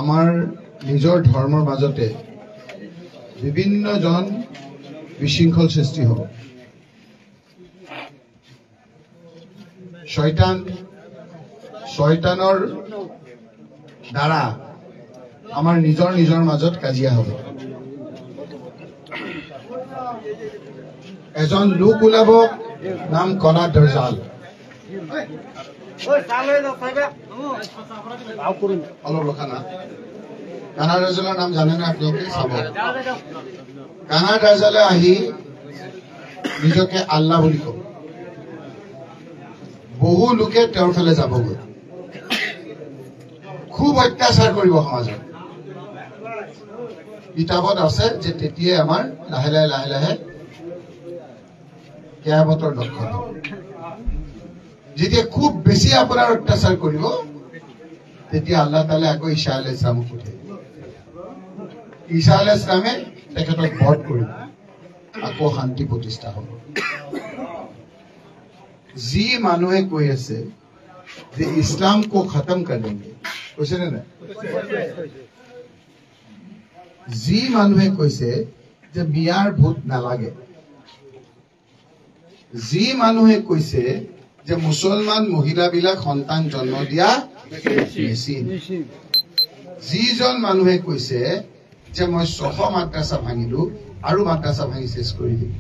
আমাৰ নিজৰ ধৰ্মৰ মাজতে বিভিন্ন জন বিশৃংখল সৃষ্টি হ'ব। শয়তানৰ দ্বাৰা আমাৰ নিজৰ মাজত কাজিয়া হ'ব। এজন লোক ওলাব নাম কণা দৰ্জাল। অলপ ৰখা না। কানা দৰ্জালৰ নাম জানেনে আপোনালোকে? চাব। কানা দৰ্জালে আহি নিজকে আল্লাহ বুলি কব। বহু লোকে তেওঁৰ ফালে যাবগৈ, খুব অত্যাচাৰ কৰিব সমাজত। কিতাপত আছে যে তেতিয়াই আমাৰ লাহে লাহে কিয়ামতৰ লক্ষণ হ'ব। যেতিয়া খুব বেছি আপোনাৰ অত্যাচাৰ কৰিব, তেতিয়া আল্লাহ তাআলাই আকৌ ঈসা আলাইহিস সালামক পঠিয়াই দিব। ঈসা আলাইহিস সালামে তেখেতক বধ কৰিব, আকৌ শান্তি প্ৰতিষ্ঠা হ'ব। যি মানুহে কৈ আছে যে ইছলাম কো খতম কৰ দেंगे, কৈছে নে নাই? যি মানুহে কৈছে যে বিয়াৰ ভূত নালাগে, যি মানুহে কৈছে যে মুছলমান মহিলাবিলাক সন্তান জন্ম দিয়া মেচিন, যিজন মানুহে কৈছে যে মই 600 মাদ্ৰাছা ভাঙিলো আৰু মাদ্ৰাছা ভাঙি শেষ কৰি দিম,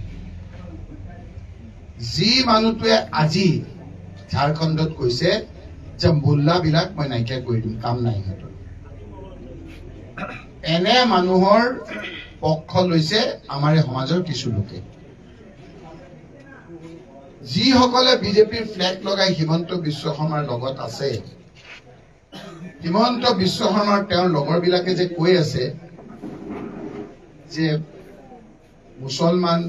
যি মানুহটোৱে আজি ঝাৰখণ্ডত কৈছে যে মোল্লাবিলাক মই নাইকিয়া কৰি দিম, কাম নাই সিহঁতৰ, এনে মানুহৰ পক্ষ লৈছে আমাৰ সমাজৰ কিছু লোকে। যিসকলে বিজেপিৰ ফ্লেগ লগাই হিমন্ত বিশ্ব শৰ্মাৰ লগত আছে, হিমন্ত বিশ্ব শৰ্মাৰ তেওঁৰ লগৰবিলাকে যে কৈ আছে যে মুছলমান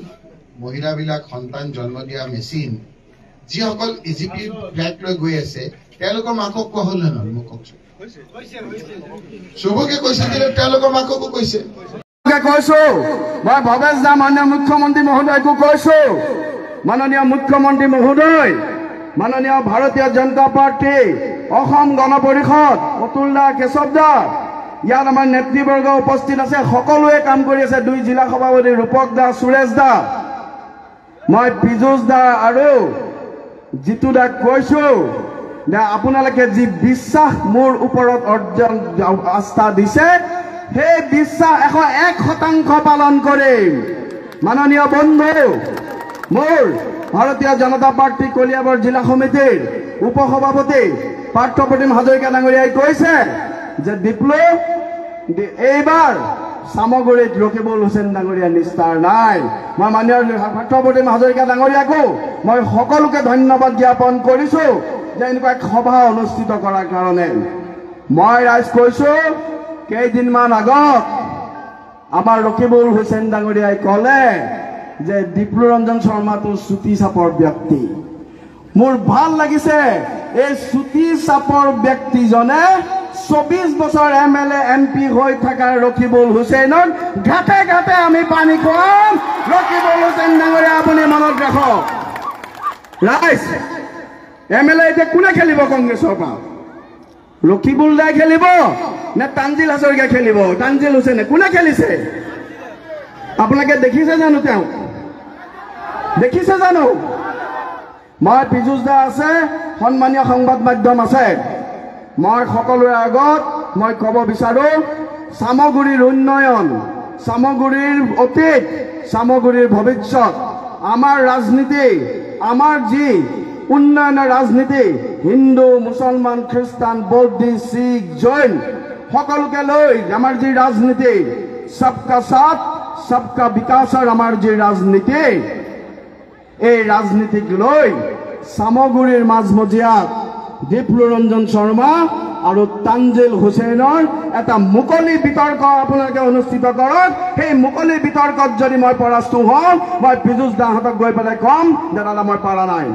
মহিলাবিলাক সন্তান জন্ম দিয়া মেচিন, যিসকল বিজেপিৰ ফ্লেগ লৈ গৈ আছে, তেওঁলোকৰ মাকক কোৱা হ'ল নে নহয়? মোক কওকচোন। চবকে কৈছে যে তেওঁলোকৰ মাককো কৈছে। কৈছো মই ভৱেশ দা মাননীয় মুখ্যমন্ত্ৰী মহোদয়কো কৈছো, মাননীয় মুখ্যমন্ত্ৰী মহোদয়, মাননীয় ভাৰতীয় জনতা পাৰ্টি অসম গণ পৰিষদ, অতুল দা, কেশৱ দা, ইয়াত আমাৰ নেতৃবৰ্গ উপস্থিত আছে, সকলোৱে কাম কৰি আছে। 2 জিলা সভাপতি ৰূপক দা, সুৰেশ দা, মই পীযুষ দা আৰু জিতু দাক কৈছো যে আপোনালোকে যি বিশ্বাস মোৰ ওপৰত অৰ্জন আস্থা দিছে, সেই বিশ্বাস 101% পালন কৰিম। মাননীয় বন্ধু, মোৰ ভাৰতীয় জনতা পাৰ্টি কলিয়াবৰ জিলা সমিতিৰ উপসভাপতি পাৰ্থপ্ৰতিম হাজৰিকা ডাঙৰীয়াই কৈছে যে ডিপ্লো এইবাৰ সামগুৰিত ৰকিবুল হুছেইন ডাঙৰীয়া নিষ্ঠাৰ নাই। মই মাননীয় পাৰ্থপ্ৰতিম হাজৰিকা ডাঙৰীয়াকো মই সকলোকে ধন্যবাদ জ্ঞাপন কৰিছো যে এনেকুৱা এক সভা অনুষ্ঠিত কৰাৰ কাৰণে। মই ৰাইজ কৈছো, কেইদিনমান আগত আমাৰ ৰকিবুল হুছেইন ডাঙৰীয়াই ক'লে যে ডিপ্লুৰঞ্জন শৰ্মাটো চুটি চাপৰ ব্যক্তি। মোৰ ভাল লাগিছে, এই চুটি চাপৰ ব্যক্তিজনে 24 বছৰ MLA MP হৈ থকা ৰকিবুল হুছেইনক ঘাটে ঘাটে আমি পানী খুৱাম। ৰকিবুল হুছেইন ডাঙৰীয়া আপুনি মনত ৰাখক। ৰাইজ, MLA এতিয়া কোনে খেলিব কংগ্ৰেছৰ পৰা? ৰকিবুল দাই খেলিব নে তানজিল হাজৰিকা খেলিব? তানজিল হুছেইনে কোনে খেলিছে? আপোনালোকে দেখিছে জানো? তেওঁ দেখিছে জানো? মই পীযুষ দা আছে, সন্মানীয় সংবাদ মাধ্যম আছে, মই সকলোৰে আগত মই ক'ব বিচাৰো, সামগুৰিৰ উন্নয়ন, সামগুৰিৰ অতীত, সামগুৰিৰ ভৱিষ্যত, আমাৰ ৰাজনীতি, আমাৰ যি উন্নয়নৰ ৰাজনীতি, হিন্দু, মুছলমান, খ্ৰীষ্টান, বৌদ্ধিষ্ট, শিখ, জৈন সকলোকে লৈ আমাৰ যি ৰাজনীতি, সবকা সাথ সবকা বিকাশৰ আমাৰ যি ৰাজনীতি, এই ৰাজনীতিক লৈ সামগুৰিৰ মাজমজিয়াত ডিপ্লুৰঞ্জন শৰ্মা আৰু তানজিল হুছেইনৰ এটা মুকলি বিতৰ্ক আপোনালোকে অনুষ্ঠিত কৰক। সেই মুকলি বিতৰ্কত যদি মই পৰাস্ত হওঁ, মই পীযুষ দাহঁতক গৈ পেলাই কম যে দাদা মই পাৰা নাই।